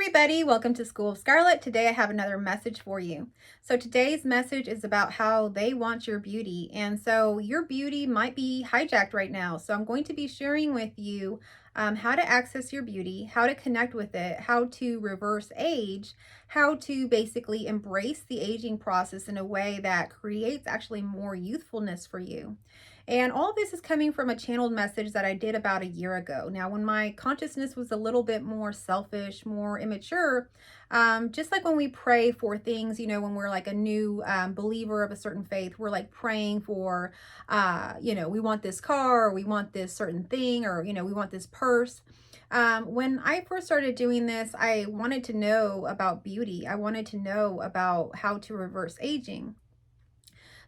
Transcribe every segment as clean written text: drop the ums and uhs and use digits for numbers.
everybody, welcome to School of Scarlett. Today I have another message for you. So today's message is about how they want your beauty. And so your beauty might be hijacked right now. So I'm going to be sharing with you how to access your beauty, how to connect with it, how to reverse age, how to basically embrace the aging process in a way that creates actually more youthfulness for you. And all this is coming from a channeled message that I did about a year ago. Now, when my consciousness was a little bit more selfish, more immature, just like when we pray for things, when we're like a new believer of a certain faith, we're like praying for, we want this car, or we want this certain thing, or, we want this purse. When I first started doing this, I wanted to know about beauty. I wanted to know about how to reverse aging.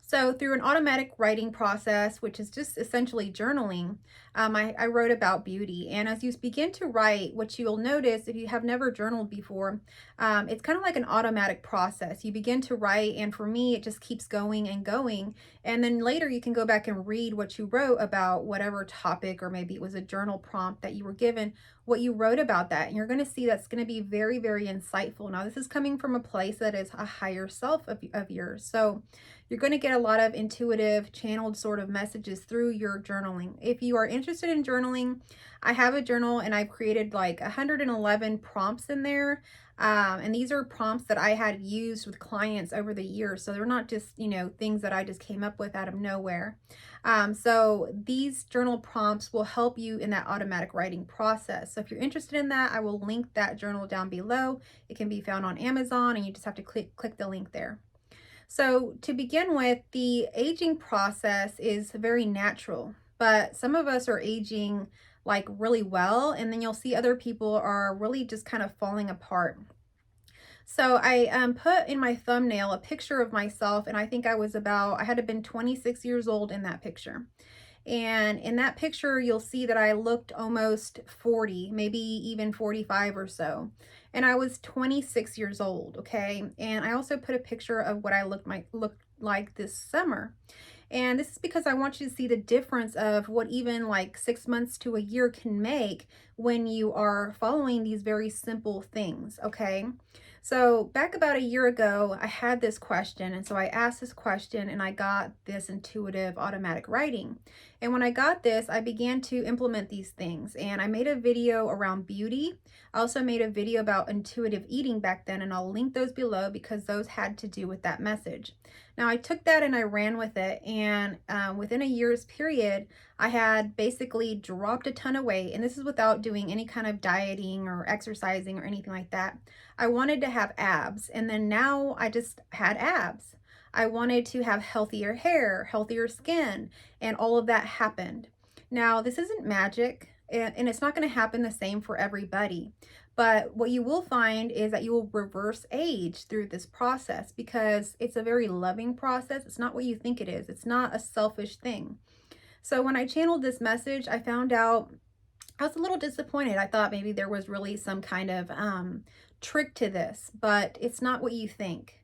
So through an automatic writing process, which is just essentially journaling, I wrote about beauty. And as you begin to write, what you'll notice if you have never journaled before, it's kind of like an automatic process. You begin to write, and for me, it just keeps going and going. And then later you can go back and read what you wrote about whatever topic, or maybe it was a journal prompt that you were given, what you wrote about that. And you're going to see that's going to be very, very insightful. Now, this is coming from a place that is a higher self of yours. So you're going to get a lot of intuitive, channeled sort of messages through your journaling. If you are interested in journaling, I have a journal and I've created like 111 prompts in there. And these are prompts that I had used with clients over the years. So they're not just, things that I just came up with out of nowhere. So these journal prompts will help you in that automatic writing process. So if you're interested in that, I will link that journal down below. It can be found on Amazon, and you just have to click the link there. So to begin with, the aging process is very natural, but some of us are aging like really well, and then you'll see other people are really just kind of falling apart. So I put in my thumbnail a picture of myself, and I think I had to been 26 years old in that picture. And in that picture, you'll see that I looked almost 40, maybe even 45 or so. And I was 26 years old, okay? And I also put a picture of what I looked like this summer. And this is because I want you to see the difference of what even like 6 months to a year can make when you are following these very simple things, okay? So back about a year ago, I had this question. And so I asked this question and I got this intuitive automatic writing. And when I got this, I began to implement these things. And I made a video around beauty. I also made a video about intuitive eating back then, and I'll link those below because those had to do with that message. Now I took that and I ran with it. And within a year's period, I had basically dropped a ton of weight. And this is without doing any kind of dieting or exercising or anything like that. I wanted to have abs, and then now I just had abs. I wanted to have healthier hair, healthier skin, and all of that happened. Now, this isn't magic, and it's not going to happen the same for everybody. But what you will find is that you will reverse age through this process because it's a very loving process. It's not what you think it is. It's not a selfish thing. So when I channeled this message, I found out I was a little disappointed. I thought maybe there was really some kind of trick to this, but it's not what you think.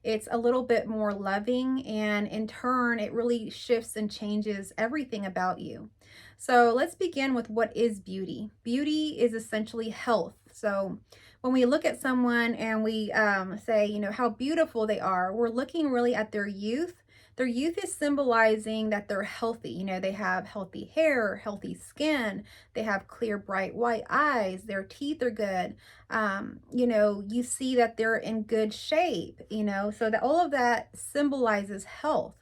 It's a little bit more loving, and in turn, it really shifts and changes everything about you. So let's begin with what is beauty. Beauty is essentially health. So when we look at someone and we say, how beautiful they are, we're looking really at their youth. Their youth is symbolizing that they're healthy. They have healthy hair, healthy skin, they have clear, bright white eyes, their teeth are good. You see that they're in good shape, so that all of that symbolizes health.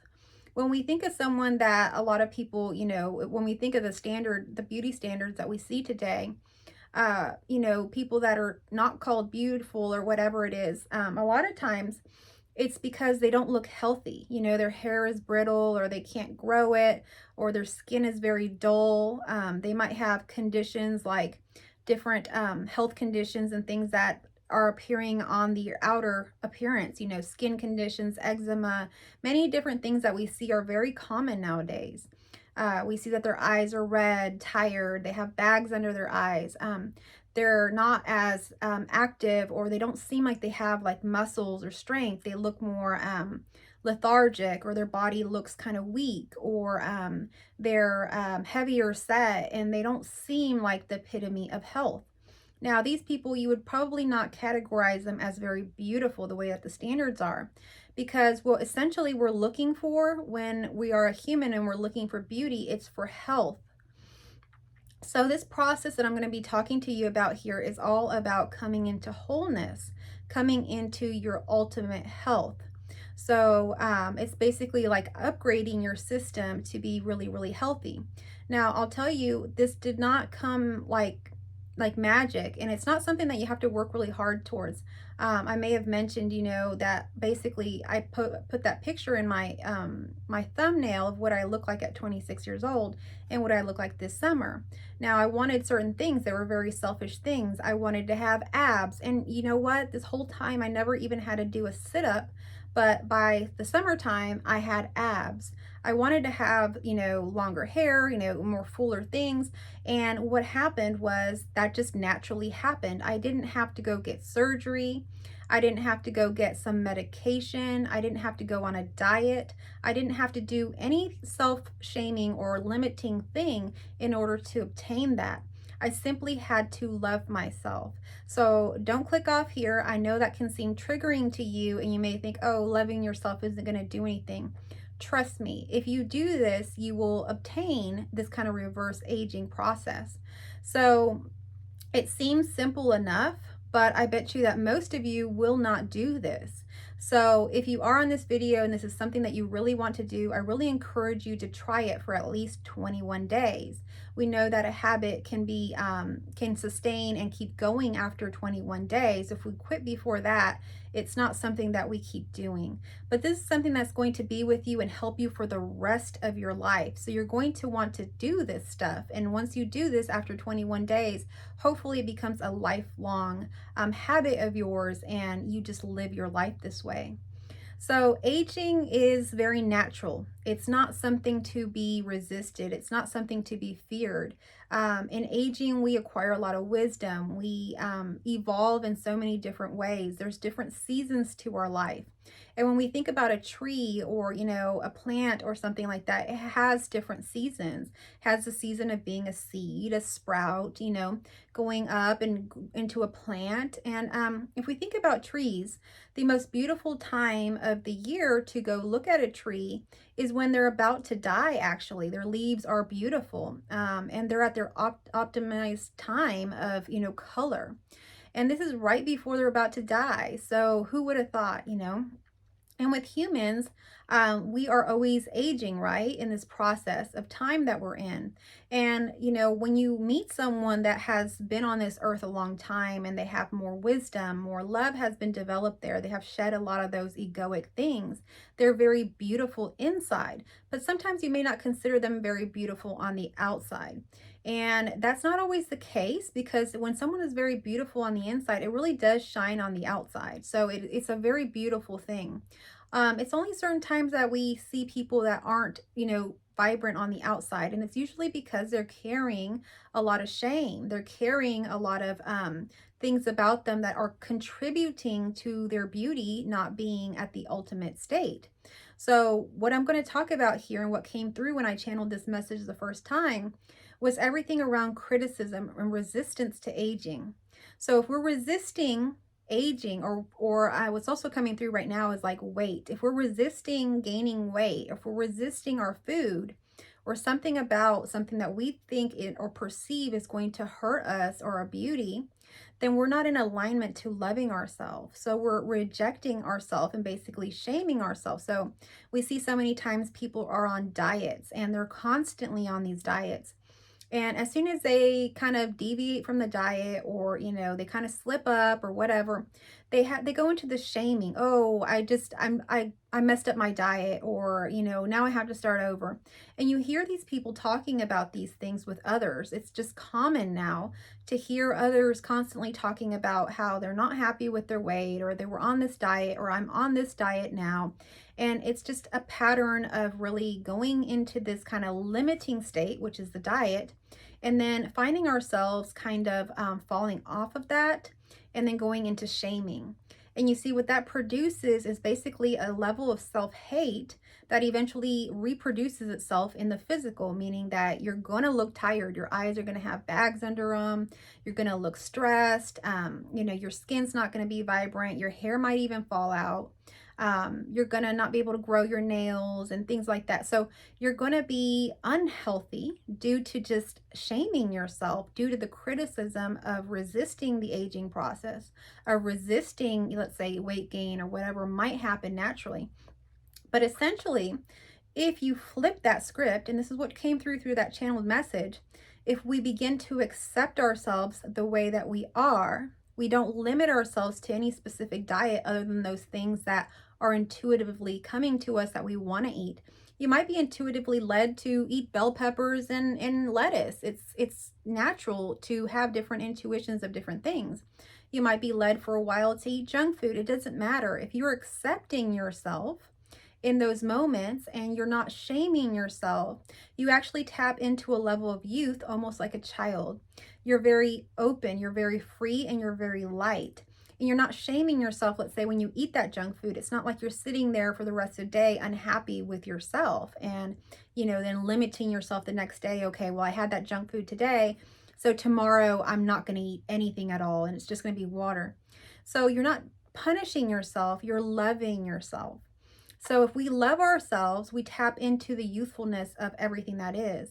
When we think of someone that a lot of people, when we think of the beauty standards that we see today, people that are not called beautiful or whatever it is, a lot of times it's because they don't look healthy. Their hair is brittle, or they can't grow it, or their skin is very dull. They might have conditions like different health conditions and things that are appearing on the outer appearance, skin conditions, eczema, many different things that we see are very common nowadays. We see that their eyes are red, tired, they have bags under their eyes. They're not as active, or they don't seem like they have like muscles or strength. They look more lethargic, or their body looks kind of weak, or they're heavier set, and they don't seem like the epitome of health. Now, these people, you would probably not categorize them as very beautiful the way that the standards are, because what essentially we're looking for when we are a human and we're looking for beauty, it's for health. So this process that I'm going to be talking to you about here is all about coming into wholeness, coming into your ultimate health. So it's basically like upgrading your system to be really, really healthy. Now, I'll tell you, this did not come like magic, and it's not something that you have to work really hard towards. I may have mentioned, that basically I put that picture in my thumbnail of what I look like at 26 years old and what I look like this summer. Now, I wanted certain things that were very selfish things. I wanted to have abs, and you know what? This whole time I never even had to do a sit-up, but by the summertime I had abs. I wanted to have, longer hair, more fuller things. And what happened was that just naturally happened. I didn't have to go get surgery. I didn't have to go get some medication. I didn't have to go on a diet. I didn't have to do any self-shaming or limiting thing in order to obtain that. I simply had to love myself. So don't click off here. I know that can seem triggering to you, and you may think, oh, loving yourself isn't going to do anything. Trust me, if you do this, you will obtain this kind of reverse aging process. So it seems simple enough, but I bet you that most of you will not do this. So if you are on this video and this is something that you really want to do, I really encourage you to try it for at least 21 days. We know that a habit can sustain and keep going after 21 days. If we quit before that, it's not something that we keep doing. But this is something that's going to be with you and help you for the rest of your life. So you're going to want to do this stuff. And once you do this after 21 days, hopefully it becomes a lifelong habit of yours, and you just live your life this way. So aging is very natural. It's not something to be resisted. It's not something to be feared. In aging, we acquire a lot of wisdom. We evolve in so many different ways. There's different seasons to our life. And when we think about a tree or, a plant or something like that, it has different seasons. It has a season of being a seed, a sprout, going up and into a plant. And if we think about trees, the most beautiful time of the year to go look at a tree is when they're about to die, actually. Their leaves are beautiful, and they're at their optimized time of, color. And this is right before they're about to die. So who would have thought? And with humans, we are always aging, right? In this process of time that we're in. And, when you meet someone that has been on this earth a long time and they have more wisdom, more love has been developed there, they have shed a lot of those egoic things. They're very beautiful inside, but sometimes you may not consider them very beautiful on the outside. And that's not always the case, because when someone is very beautiful on the inside, it really does shine on the outside. So it's a very beautiful thing. It's only certain times that we see people that aren't, vibrant on the outside. And it's usually because they're carrying a lot of shame. They're carrying a lot of things about them that are contributing to their beauty not being at the ultimate state. So what I'm going to talk about here, and what came through when I channeled this message the first time, was everything around criticism and resistance to aging. So if we're resisting aging, or what's also coming through right now is like weight. If we're resisting gaining weight, if we're resisting our food, or something about something that we think or perceive is going to hurt us or our beauty, then we're not in alignment to loving ourselves. So we're rejecting ourselves and basically shaming ourselves. So we see so many times people are on diets, and they're constantly on these diets. And as soon as they kind of deviate from the diet, or, they kind of slip up or whatever, they go into the shaming. Oh, I messed up my diet, or, now I have to start over. And you hear these people talking about these things with others. It's just common now to hear others constantly talking about how they're not happy with their weight, or they were on this diet, or I'm on this diet now. And it's just a pattern of really going into this kind of limiting state, which is the diet, and then finding ourselves kind of falling off of that, and then going into shaming. And you see what that produces is basically a level of self-hate that eventually reproduces itself in the physical, meaning that you're going to look tired. Your eyes are going to have bags under them. You're going to look stressed. Your skin's not going to be vibrant. Your hair might even fall out. You're going to not be able to grow your nails and things like that. So you're going to be unhealthy due to just shaming yourself, due to the criticism of resisting the aging process, of resisting, let's say, weight gain or whatever might happen naturally. But essentially, if you flip that script, and this is what came through that channeled message, if we begin to accept ourselves the way that we are, we don't limit ourselves to any specific diet other than those things that are intuitively coming to us that we want to eat. You might be intuitively led to eat bell peppers and lettuce. It's natural to have different intuitions of different things. You might be led for a while to eat junk food. It doesn't matter. If you're accepting yourself in those moments and you're not shaming yourself, you actually tap into a level of youth almost like a child. You're very open, you're very free, and you're very light. And you're not shaming yourself. Let's say when you eat that junk food, it's not like you're sitting there for the rest of the day unhappy with yourself and, then limiting yourself the next day. Okay, well, I had that junk food today, so tomorrow I'm not going to eat anything at all and it's just going to be water. So you're not punishing yourself, you're loving yourself. So if we love ourselves, we tap into the youthfulness of everything that is.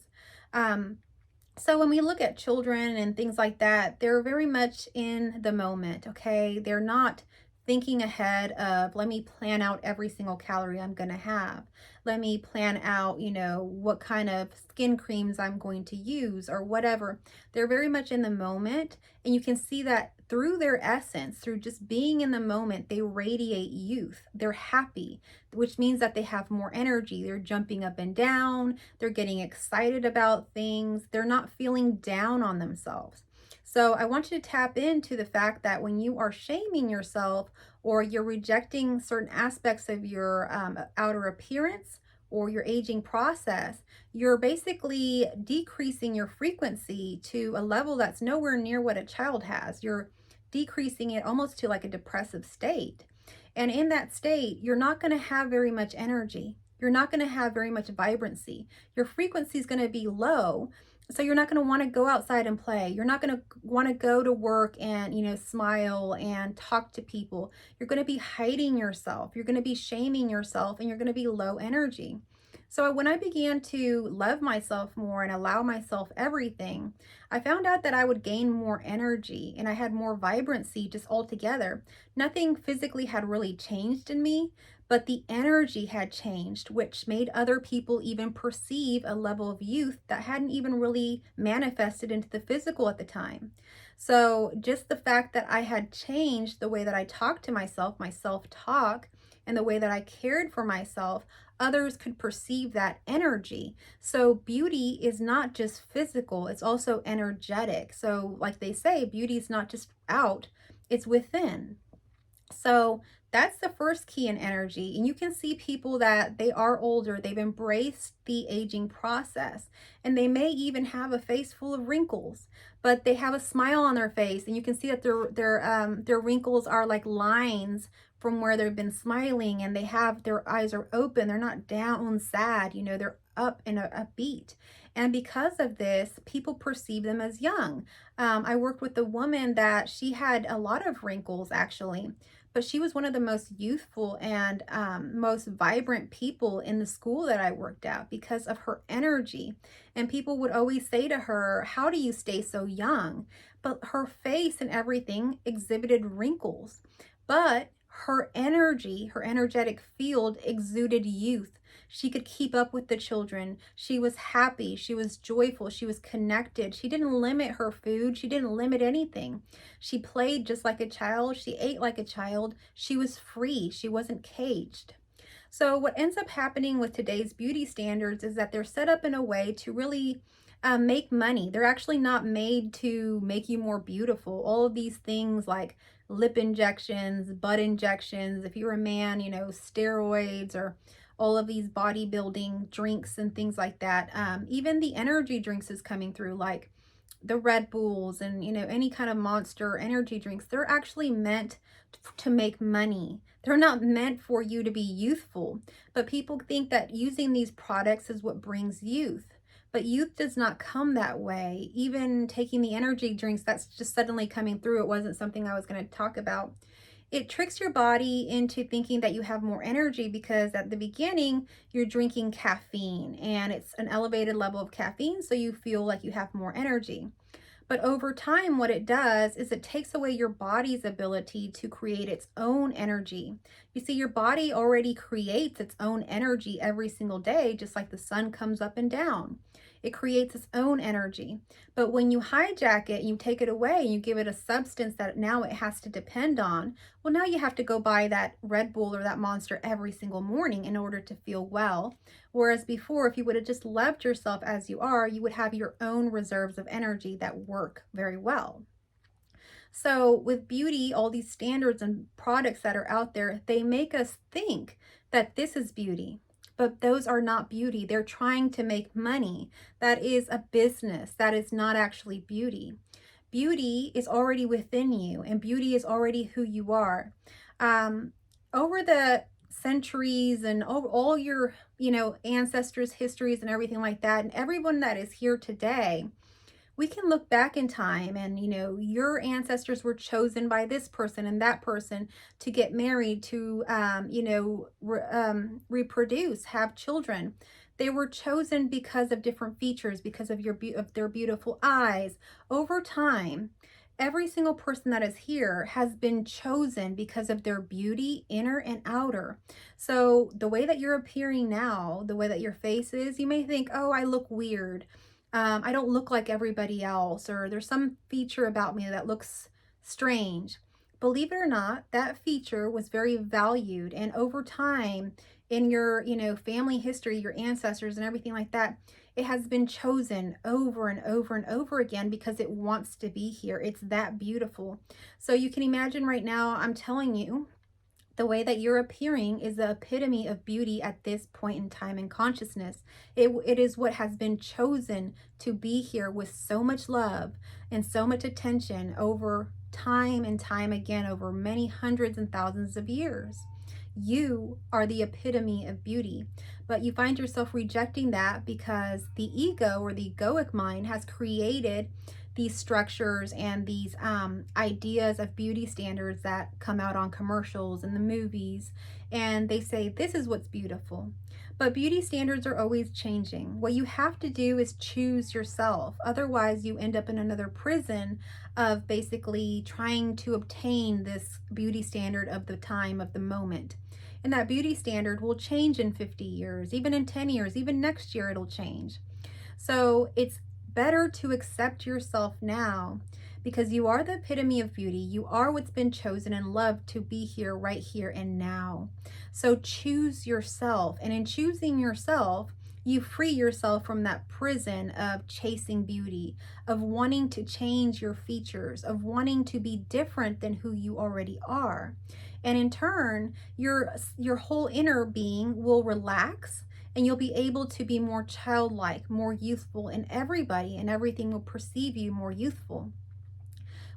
So when we look at children and things like that, they're very much in the moment, okay? They're not thinking ahead of, let me plan out every single calorie I'm going to have. Let me plan out, what kind of skin creams I'm going to use or whatever. They're very much in the moment. And you can see that through their essence, through just being in the moment, they radiate youth. They're happy, which means that they have more energy. They're jumping up and down. They're getting excited about things. They're not feeling down on themselves. So I want you to tap into the fact that when you are shaming yourself or you're rejecting certain aspects of your outer appearance or your aging process, you're basically decreasing your frequency to a level that's nowhere near what a child has. You're decreasing it almost to like a depressive state. And in that state, you're not going to have very much energy. You're not going to have very much vibrancy. Your frequency is going to be low. So you're not going to want to go outside and play. You're not going to want to go to work and, smile and talk to people. You're going to be hiding yourself. You're going to be shaming yourself and you're going to be low energy. So when I began to love myself more and allow myself everything, I found out that I would gain more energy and I had more vibrancy just altogether. Nothing physically had really changed in me, but the energy had changed, which made other people even perceive a level of youth that hadn't even really manifested into the physical at the time. So just the fact that I had changed the way that I talked to myself, my self-talk, and the way that I cared for myself, others could perceive that energy. So beauty is not just physical, it's also energetic. So like they say, beauty is not just out, it's within. So that's the first key in energy. And you can see people that they are older, they've embraced the aging process, and they may even have a face full of wrinkles, but they have a smile on their face, and you can see that their wrinkles are like lines from where they've been smiling, and their eyes are open. They're not down sad, they're up and upbeat. And because of this, people perceive them as young. I worked with a woman that she had a lot of wrinkles actually, but she was one of the most youthful and most vibrant people in the school that I worked at because of her energy. And people would always say to her, how do you stay so young? But her face and everything exhibited wrinkles. But her energy, her energetic field exuded youth. She could keep up with the children. She was happy. She was joyful. She was connected. She didn't limit her food. She didn't limit anything. She played just like a child. She ate like a child. She was free. She wasn't caged. So what ends up happening with today's beauty standards is that they're set up in a way to really make money. They're actually not made to make you more beautiful. All of these things like lip injections, butt injections, if you're a man, steroids, or all of these bodybuilding drinks and things like that. Even the energy drinks is coming through, like the Red Bulls and, any kind of Monster energy drinks, they're actually meant to make money. They're not meant for you to be youthful. But people think that using these products is what brings youth. But youth does not come that way. Even taking the energy drinks, that's just suddenly coming through. It wasn't something I was going to talk about. It tricks your body into thinking that you have more energy because at the beginning you're drinking caffeine and it's an elevated level of caffeine, so you feel like you have more energy. But over time, what it does is it takes away your body's ability to create its own energy. You see, your body already creates its own energy every single day, just like the sun comes up and down. It creates its own energy. But when you hijack it, you take it away, and you give it a substance that now it has to depend on, well, now you have to go buy that Red Bull or that Monster every single morning in order to feel well. Whereas before, if you would have just loved yourself as you are, you would have your own reserves of energy that work very well. So with beauty, all these standards and products that are out there, they make us think that this is beauty. But those are not beauty. They're trying to make money. That is a business. That is not actually beauty. Beauty is already within you, and beauty is already who you are. Over the centuries and over all your, ancestors' histories and everything like that, and everyone that is here today, we can look back in time and, your ancestors were chosen by this person and that person to get married, to, reproduce, have children. They were chosen because of different features, because of of their beautiful eyes. Over time, every single person that is here has been chosen because of their beauty, inner and outer. So the way that you're appearing now, the way that your face is, you may think, oh, I look weird. I don't look like everybody else, or there's some feature about me that looks strange. Believe it or not, that feature was very valued. And over time, in your, family history, your ancestors and everything like that, it has been chosen over and over and over again because it wants to be here. It's that beautiful. So you can imagine right now, I'm telling you, the way that you're appearing is the epitome of beauty at this point in time in consciousness. It is what has been chosen to be here with so much love and so much attention over time and time again, over many hundreds and thousands of years. You are the epitome of beauty, but you find yourself rejecting that because the ego or the egoic mind has created these structures and these ideas of beauty standards that come out on commercials and the movies, and they say this is what's beautiful. But beauty standards are always changing. What you have to do is choose yourself. Otherwise, you end up in another prison of basically trying to obtain this beauty standard of the time, of the moment. And that beauty standard will change in 50 years, even in 10 years, even next year it'll change. So it's better to accept yourself now because you are the epitome of beauty. You are what's been chosen and loved to be here, right here and now. So choose yourself. And in choosing yourself, you free yourself from that prison of chasing beauty, of wanting to change your features, of wanting to be different than who you already are. And in turn, your whole inner being will relax, and you'll be able to be more childlike, more youthful, and everybody and everything will perceive you more youthful.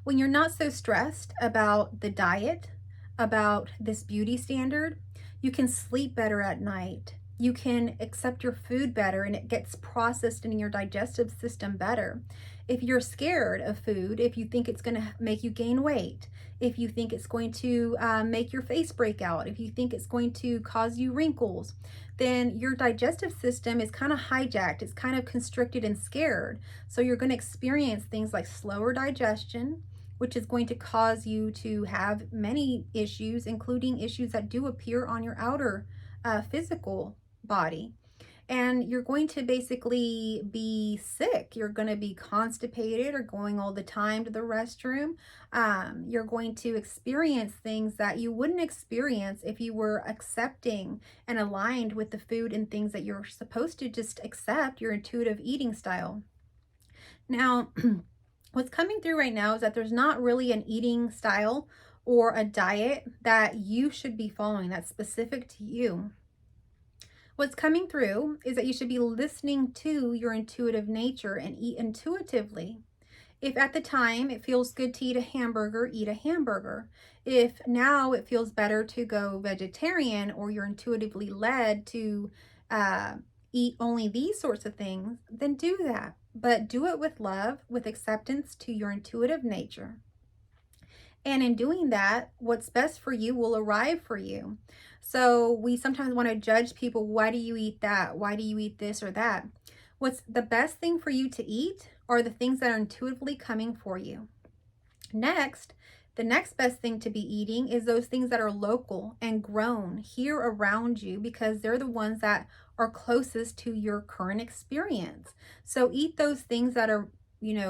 When you're not so stressed about the diet, about this beauty standard, you can sleep better at night. You can accept your food better and it gets processed in your digestive system better. If you're scared of food, if you think it's going to make you gain weight, if you think it's going to make your face break out, if you think it's going to cause you wrinkles, then your digestive system is kind of hijacked. It's kind of constricted and scared. So you're going to experience things like slower digestion, which is going to cause you to have many issues, including issues that do appear on your outer physical body. And you're going to basically be sick. You're going to be constipated or going all the time to the restroom. You're going to experience things that you wouldn't experience if you were accepting and aligned with the food and things that you're supposed to just accept, your intuitive eating style. Now, what's coming through right now is that there's not really an eating style or a diet that you should be following that's specific to you. What's coming through is that you should be listening to your intuitive nature and eat intuitively. If at the time it feels good to eat a hamburger. If now it feels better to go vegetarian, or you're intuitively led to uh, eat only these sorts of things, then do that. But do it with love, with acceptance to your intuitive nature. And in doing that, what's best for you will arrive for you. So we sometimes want to judge people. Why do you eat that? Why do you eat this or that? What's the best thing for you to eat are the things that are intuitively coming for you. Next, the next best thing to be eating is those things that are local and grown here around you, because they're the ones that are closest to your current experience. So eat those things that are,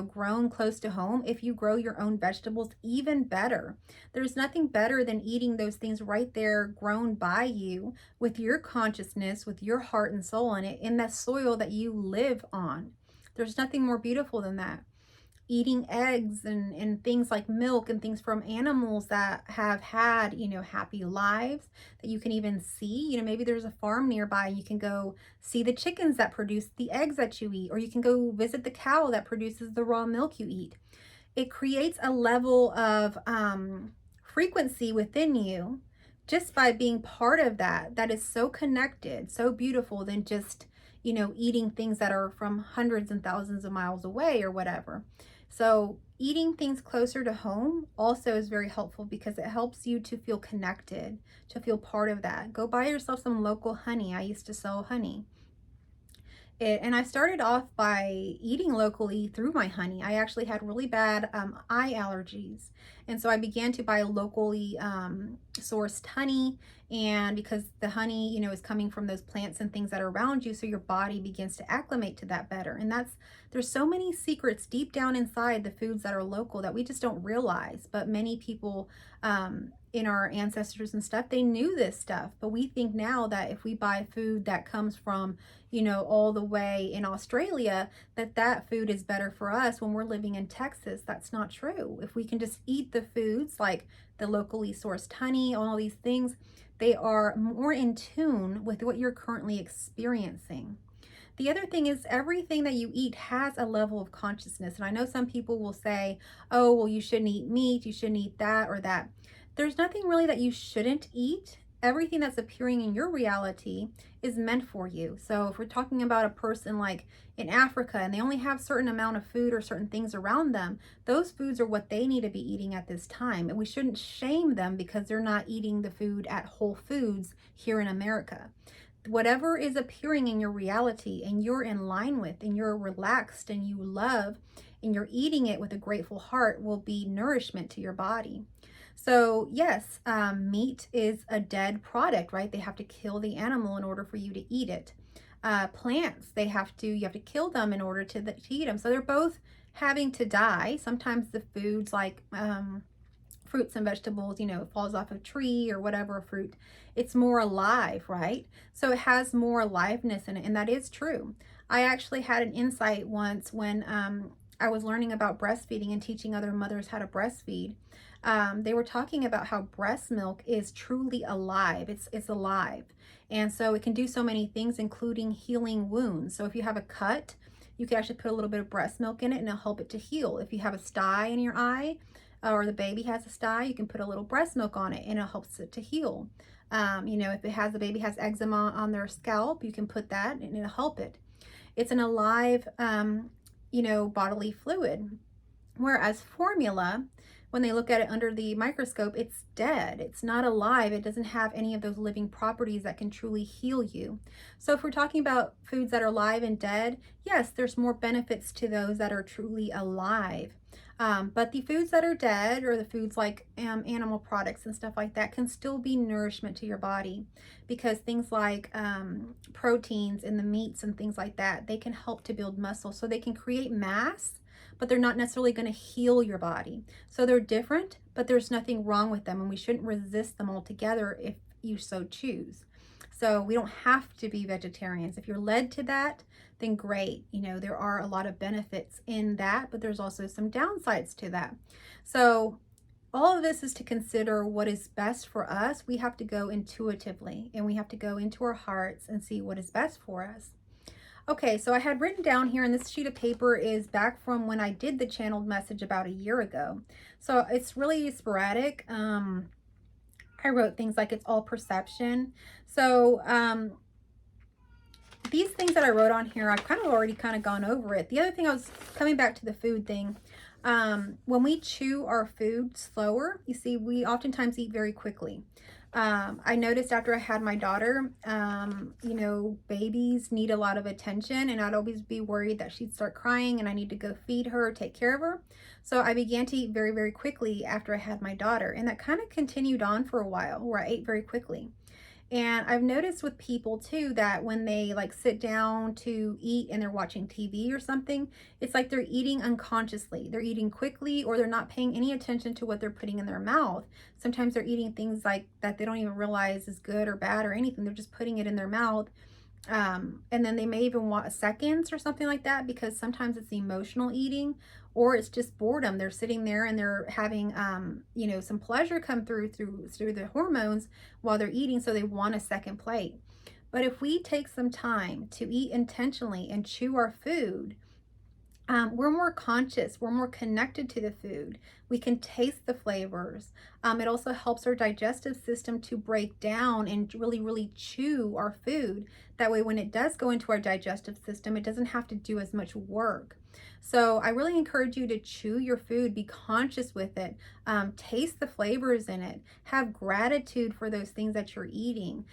grown close to home. If you grow your own vegetables, even better. There's nothing better than eating those things right there, grown by you, with your consciousness, with your heart and soul in it, in that soil that you live on. There's nothing more beautiful than that. Eating eggs and things like milk and things from animals that have had, happy lives, that you can even see. Maybe there's a farm nearby and you can go see the chickens that produce the eggs that you eat, or you can go visit the cow that produces the raw milk you eat. It creates a level of frequency within you just by being part of that is so connected, so beautiful, than just, eating things that are from hundreds and thousands of miles away or whatever. So eating things closer to home also is very helpful, because it helps you to feel connected, to feel part of that. Go buy yourself some local honey. I used to sell honey. And I started off by eating locally through my honey. I actually had really bad eye allergies. And so I began to buy locally sourced honey. And because the honey, is coming from those plants and things that are around you, so your body begins to acclimate to that better. And there's so many secrets deep down inside the foods that are local that we just don't realize. But many people in our ancestors and stuff, they knew this stuff. But we think now that if we buy food that comes from, all the way in Australia, that food is better for us when we're living in Texas. That's not true. If we can just eat the foods like the locally sourced honey, all these things, they are more in tune with what you're currently experiencing. The other thing is, everything that you eat has a level of consciousness. And I know some people will say, oh, well, you shouldn't eat meat, you shouldn't eat that or that. There's nothing really that you shouldn't eat. Everything that's appearing in your reality is meant for you. So if we're talking about a person like in Africa and they only have certain amount of food or certain things around them, those foods are what they need to be eating at this time. And we shouldn't shame them because they're not eating the food at Whole Foods here in America. Whatever is appearing in your reality and you're in line with, and you're relaxed and you love, and you're eating it with a grateful heart, will be nourishment to your body. So yes, meat is a dead product, right? They have to kill the animal in order for you to eat it. Plants, you have to kill them in order to eat them. So they're both having to die. Sometimes the foods like fruits and vegetables, it falls off a tree or whatever fruit, it's more alive, right? So it has more aliveness in it, and that is true. I actually had an insight once when I was learning about breastfeeding and teaching other mothers how to breastfeed. They were talking about how breast milk is truly alive. It's alive. And so it can do so many things, including healing wounds. So if you have a cut, you can actually put a little bit of breast milk in it and it'll help it to heal. If you have a sty in your eye, or the baby has a sty, you can put a little breast milk on it and it helps it to heal. If the baby has eczema on their scalp, you can put that and it'll help it. It's an alive, bodily fluid. Whereas formula, when they look at it under the microscope, it's dead. It's not alive. It doesn't have any of those living properties that can truly heal you. So if we're talking about foods that are live and dead, yes, there's more benefits to those that are truly alive. But the foods that are dead, or the foods like animal products and stuff like that, can still be nourishment to your body, because things like proteins in the meats and things like that, they can help to build muscle. So they can create mass, but they're not necessarily going to heal your body. So they're different, but there's nothing wrong with them, and we shouldn't resist them altogether if you so choose. So we don't have to be vegetarians. If you're led to that, then great. There are a lot of benefits in that, but there's also some downsides to that. So all of this is to consider what is best for us. We have to go intuitively, and we have to go into our hearts and see what is best for us. Okay, so I had written down here, and this sheet of paper is back from when I did the channeled message about a year ago. So it's really sporadic. I wrote things like it's all perception. So these things that I wrote on here, I've kind of already gone over it. The other thing, I was coming back to the food thing. When we chew our food slower, you see, we oftentimes eat very quickly. I noticed after I had my daughter, you know, babies need a lot of attention, and I'd always be worried that she'd start crying and I need to go feed her, take care of her. So I began to eat very, very quickly after I had my daughter. And that kind of continued on for a while where I ate very quickly. And I've noticed with people too that when they like sit down to eat and they're watching TV or something, it's like they're eating unconsciously. They're eating quickly, or they're not paying any attention to what they're putting in their mouth. Sometimes they're eating things like that they don't even realize is good or bad or anything. They're just putting it in their mouth. And then they may even want seconds or something like that, because sometimes it's emotional eating or it's just boredom. They're sitting there and they're having, you know, some pleasure come through the hormones while they're eating. So they want a second plate. But if we take some time to eat intentionally and chew our food, we're more conscious, we're more connected to the food. We can taste the flavors. It also helps our digestive system to break down and really, really chew our food. That way, when it does go into our digestive system, it doesn't have to do as much work. So I really encourage you to chew your food, be conscious with it, taste the flavors in it, have gratitude for those things that you're eating.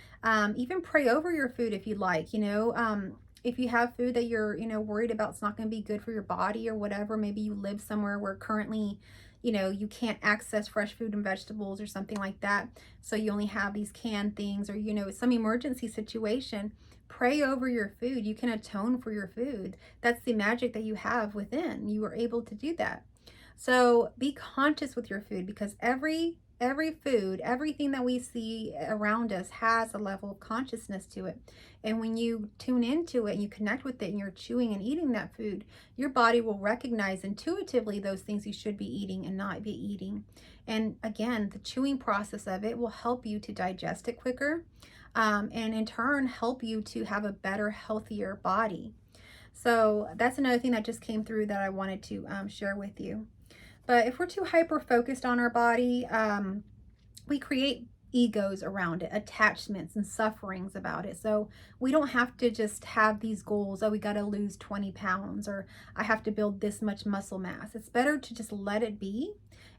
Even pray over your food if you'd like, you know. If you have food that you're, you know, worried about it's not going to be good for your body or whatever, maybe you live somewhere where currently, you know, you can't access fresh food and vegetables or something like that. So you only have these canned things, or, you know, some emergency situation, pray over your food. You can atone for your food. That's the magic that you have within. You are able to do that. So be conscious with your food, because every food, everything that we see around us has a level of consciousness to it. And when you tune into it and you connect with it and you're chewing and eating that food, your body will recognize intuitively those things you should be eating and not be eating. And again, the chewing process of it will help you to digest it quicker, and in turn help you to have a better, healthier body. So that's another thing that just came through that I wanted to share with you. But if we're too hyper focused on our body, we create egos around it, attachments and sufferings about it. So we don't have to just have these goals. Oh, we got to lose 20 pounds, or I have to build this much muscle mass. It's better to just let it be.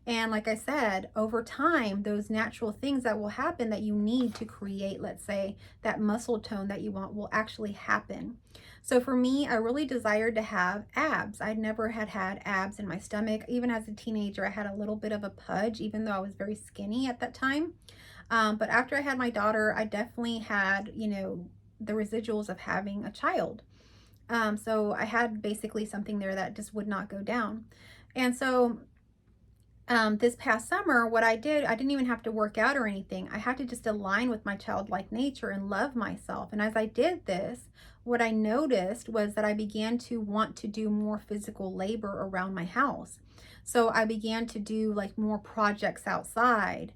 And like I said, over time, those natural things that will happen that you need to create, let's say, that muscle tone that you want, will actually happen. So for me, I really desired to have abs. I'd never had abs in my stomach. Even as a teenager, I had a little bit of a pudge, even though I was very skinny at that time. But after I had my daughter, I definitely had, you know, the residuals of having a child. So I had basically something there that just would not go down. And so this past summer, what I did, I didn't even have to work out or anything. I had to just align with my childlike nature and love myself. And as I did this, what I noticed was that I began to want to do more physical labor around my house. So I began to do like more projects outside.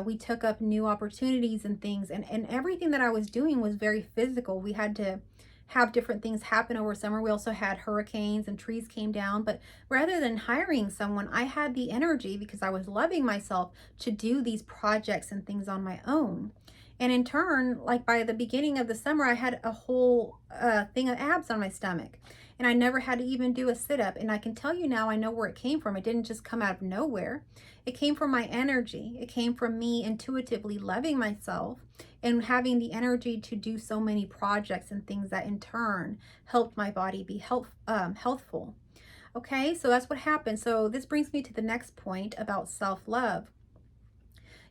We took up new opportunities and things, and everything that I was doing was very physical. We had to have different things happen over summer. We also had hurricanes and trees came down, but rather than hiring someone, I had the energy, because I was loving myself, to do these projects and things on my own. And in turn, like by the beginning of the summer, I had a whole thing of abs on my stomach, and I never had to even do a sit-up. And I can tell you now, I know where it came from. It didn't just come out of nowhere. It came from my energy. It came from me intuitively loving myself and having the energy to do so many projects and things that in turn helped my body be healthful. Okay, so that's what happened. So this brings me to the next point about self-love.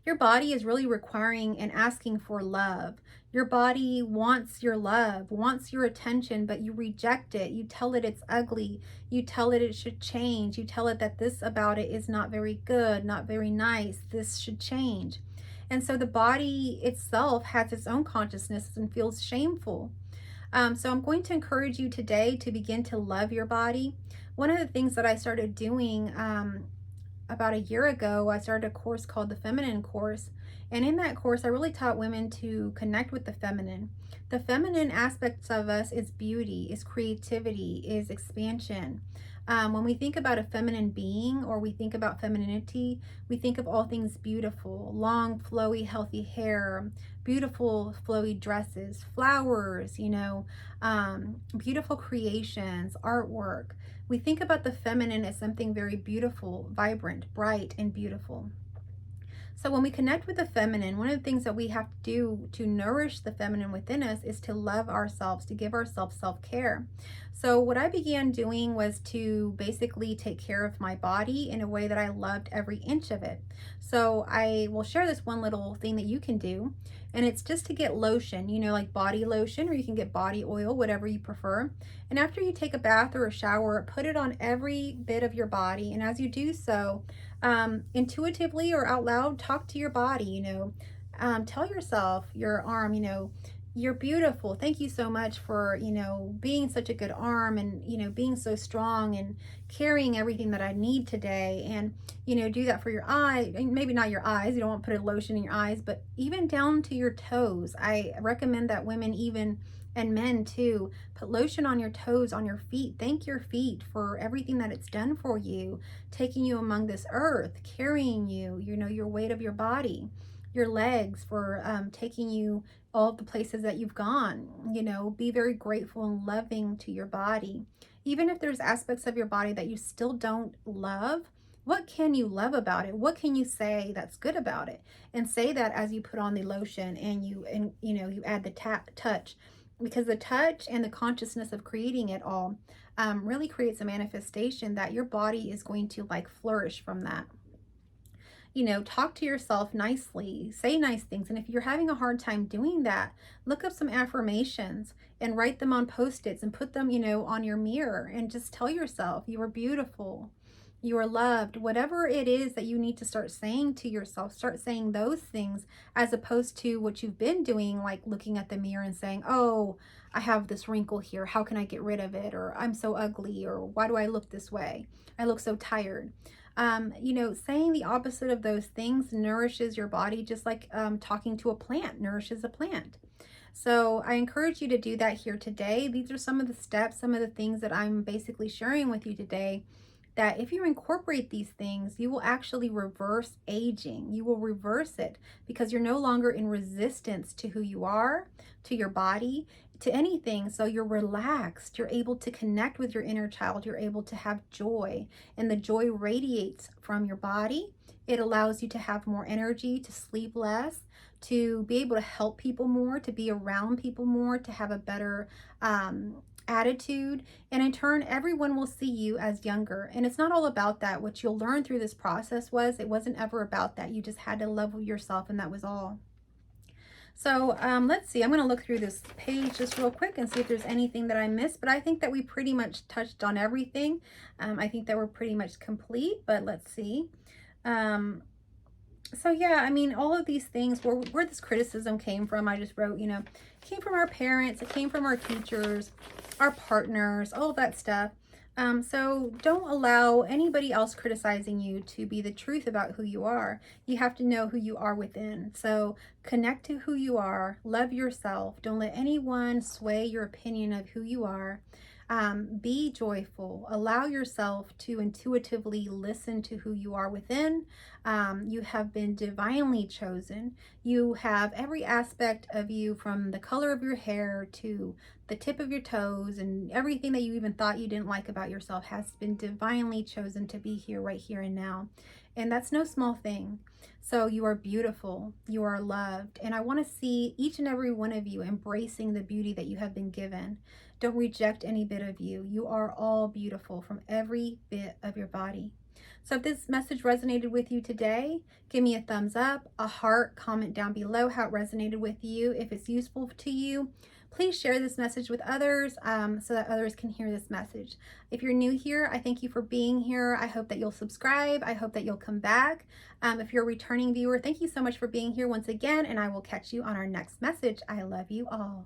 Your body is really requiring and asking for love. Your body wants your love, wants your attention, but you reject it. You tell it it's ugly. You tell it it should change. You tell it that this about it is not very good, not very nice. This should change. And so the body itself has its own consciousness and feels shameful. So I'm going to encourage you today to begin to love your body. One of the things that I started doing about a year ago, I started a course called the Feminine Course. And in that course, I really taught women to connect with the feminine. The feminine aspects of us is beauty, is creativity, is expansion. When we think about a feminine being or we think about femininity, we think of all things beautiful, long, flowy, healthy hair, beautiful, flowy dresses, flowers, beautiful creations, artwork. We think about the feminine as something very beautiful, vibrant, bright, and beautiful. So when we connect with the feminine, one of the things that we have to do to nourish the feminine within us is to love ourselves, to give ourselves self-care. So what I began doing was to basically take care of my body in a way that I loved every inch of it. So I will share this one little thing that you can do, and it's just to get lotion, like body lotion, or you can get body oil, whatever you prefer. And after you take a bath or a shower, put it on every bit of your body. And as you do so, intuitively or out loud, talk to your body, tell yourself, your arm, you're beautiful. Thank you so much for, being such a good arm and, being so strong and carrying everything that I need today. And, do that for your eye, maybe not your eyes. You don't want to put a lotion in your eyes, but even down to your toes. I recommend that women even and men too, put lotion on your toes, on your feet. Thank your feet for everything that it's done for you, taking you among this earth, carrying you, your weight of your body. Your legs for taking you all the places that you've gone. Be very grateful and loving to your body. Even if there's aspects of your body that you still don't love, what can you love about it? What can you say that's good about it? And say that as you put on the lotion and you add the touch, because the touch and the consciousness of creating it all really creates a manifestation that your body is going to flourish from that. Talk to yourself nicely, say nice things. And if you're having a hard time doing that, look up some affirmations and write them on Post-its and put them, on your mirror and just tell yourself you are beautiful, you are loved. Whatever it is that you need to start saying to yourself, start saying those things as opposed to what you've been doing, like looking at the mirror and saying, oh, I have this wrinkle here. How can I get rid of it? Or I'm so ugly, or why do I look this way? I look so tired. Saying the opposite of those things nourishes your body, just like talking to a plant nourishes a plant. So I encourage you to do that here today. These are some of the steps, some of the things that I'm basically sharing with you today, that if you incorporate these things, you will actually reverse aging. You will reverse it because you're no longer in resistance to who you are, to your body, to anything. So you're relaxed. You're able to connect with your inner child. You're able to have joy, and the joy radiates from your body. It allows you to have more energy, to sleep less, to be able to help people more, to be around people more, to have a better attitude, and in turn everyone will see you as younger. And it's not all about that. What you'll learn through this process it wasn't ever about that. You just had to love yourself, and that was all. So let's see, I'm going to look through this page just real quick and see if there's anything that I missed, but I think that we pretty much touched on everything. I think that we're pretty much complete, but let's see. So yeah, I mean, all of these things, where this criticism came from, I just wrote, came from our parents, it came from our teachers, our partners, all of that stuff. So don't allow anybody else criticizing you to be the truth about who you are. You have to know who you are within. So connect to who you are, love yourself. Don't let anyone sway your opinion of who you are. Be joyful. Allow yourself to intuitively listen to who you are within. You have been divinely chosen. You have every aspect of you, from the color of your hair to the tip of your toes, and everything that you even thought you didn't like about yourself has been divinely chosen to be here, right here and now. And that's no small thing. So you are beautiful, you are loved, and I want to see each and every one of you embracing the beauty that you have been given. Don't reject any bit of you. You are all beautiful from every bit of your body. So if this message resonated with you today, give me a thumbs up, a heart, comment down below how it resonated with you. If it's useful to you, please share this message with others so that others can hear this message. If you're new here, I thank you for being here. I hope that you'll subscribe. I hope that you'll come back. If you're a returning viewer, thank you so much for being here once again, and I will catch you on our next message. I love you all.